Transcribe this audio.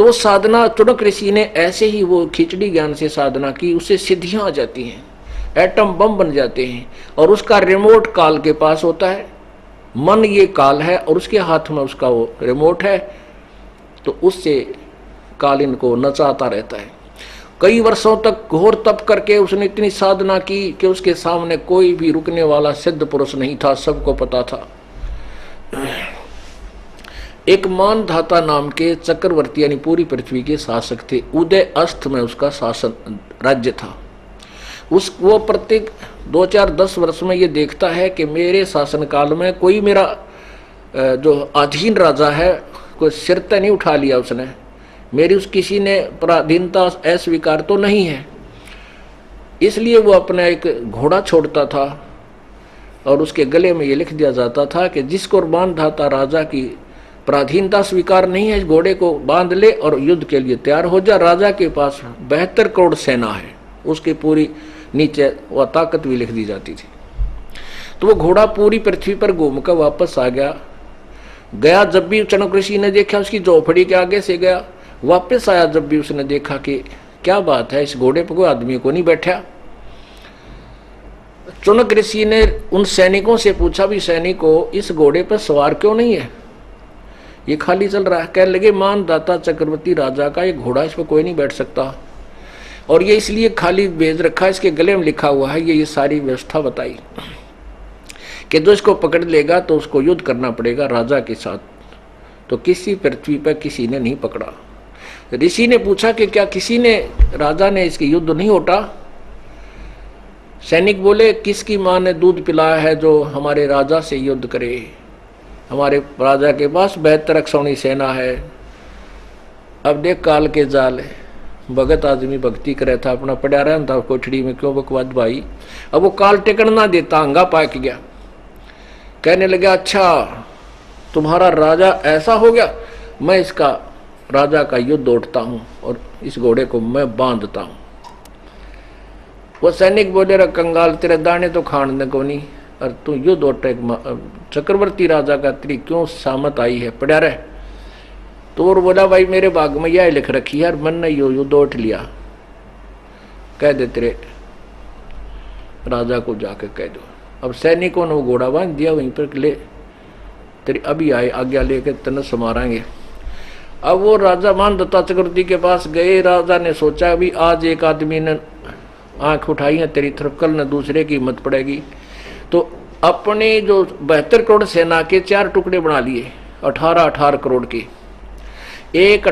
तो साधना चुनक ऋषि ने ऐसे ही वो खिचड़ी ज्ञान से साधना की, उससे सिद्धियां आ जाती हैं, एटम बम बन जाते हैं। और उसका रिमोट काल के पास होता है, मन ये काल है और उसके हाथ में उसका वो रिमोट है, तो उससे काल इनको नचाता रहता है। कई वर्षों तक घोर तप करके उसने इतनी साधना की कि उसके सामने कोई भी रुकने वाला सिद्ध पुरुष नहीं था, सबको पता था। एक मानधाता नाम के चक्रवर्ती यानी पूरी पृथ्वी के शासक थे, उदय अस्त में उसका शासन राज्य था। वो प्रत्येक 2-4-10 वर्ष में ये देखता है कि मेरे शासनकाल में कोई मेरा जो अधीन राजा है कोई सिर तय नहीं उठा लिया उसने, मेरी उस किसी ने पराधीनता अस्वीकार तो नहीं है। इसलिए वो अपना एक घोड़ा छोड़ता था और उसके गले में ये लिख दिया जाता था कि जिसको मानधाता राजा की पराधीनता स्वीकार नहीं है, इस घोड़े को बांध ले और युद्ध के लिए तैयार हो जा। राजा के पास 72 करोड़ सेना है, उसकी पूरी नीचे वह ताकत भी लिख दी जाती थी। तो वो घोड़ा पूरी पृथ्वी पर घूमकर वापस आ गया। जब भी चनक ऋषि ने देखा उसकी झोपड़ी के आगे से गया, वापस आया जब भी उसने देखा कि क्या बात है, इस घोड़े पर कोई आदमी को नहीं बैठा। चुनक ऋषि ने उन सैनिकों से पूछा, भी सैनिकों इस घोड़े पर सवार क्यों नहीं है, ये खाली चल रहा है। कहने लगे मानदाता चक्रवर्ती राजा का ये घोड़ा, इस पर कोई नहीं बैठ सकता और ये इसलिए खाली भेज रखा है, इसके गले में लिखा हुआ है। ये सारी व्यवस्था बताई कि जो इसको पकड़ लेगा तो उसको युद्ध करना पड़ेगा राजा के साथ। तो किसी पृथ्वी पर किसी ने नहीं पकड़ा। ऋषि ने पूछा कि क्या किसी ने, राजा ने इसकी युद्ध नहीं होता। सैनिक बोले, किसकी माँ ने दूध पिलाया है जो हमारे राजा से युद्ध करे, हमारे राजा के पास 72 अक्षौणी सेना है। अब देख काल के जाल, भगत आदमी भक्ति करे था, अपना पड़ा रहा था कोठड़ी में, क्यों बकवाद भाई। अब वो काल टिकन ना देता, हंगा पाक गया। कहने लगा, अच्छा तुम्हारा राजा ऐसा हो गया, मैं इसका राजा का युद्ध उठता हूं और इस घोड़े को मैं बांधता हूं। वो सैनिक बोले, रे कंगाल, तेरे दाने तो खाने को नहीं और तू युद्ध उठे, चक्रवर्ती राजा का तेरी क्यों सामत आई है, पड़ा रहे। तो और बोला, भाई मेरे भाग में यह लिख रखी है और मन ने यो युद्ध उठ लिया। कह दे तेरे राजा को जाके कह दो। अब सैनिकों ने वो घोड़ा बांध दिया, वहीं पर ले तेरी अभी आए आज्ञा लेके तन समाराएंगे। अब वो राजा मानधाता चक्रवर्ती के पास गए। राजा ने सोचा भी आज एक आदमी ने आंख उठाई है तेरी तरफ, कल न दूसरे की हिम्मत पड़ेगी। तो अपने जो 72 करोड़ सेना के 4 टुकड़े बना लिए, 18-18 करोड़ के। एक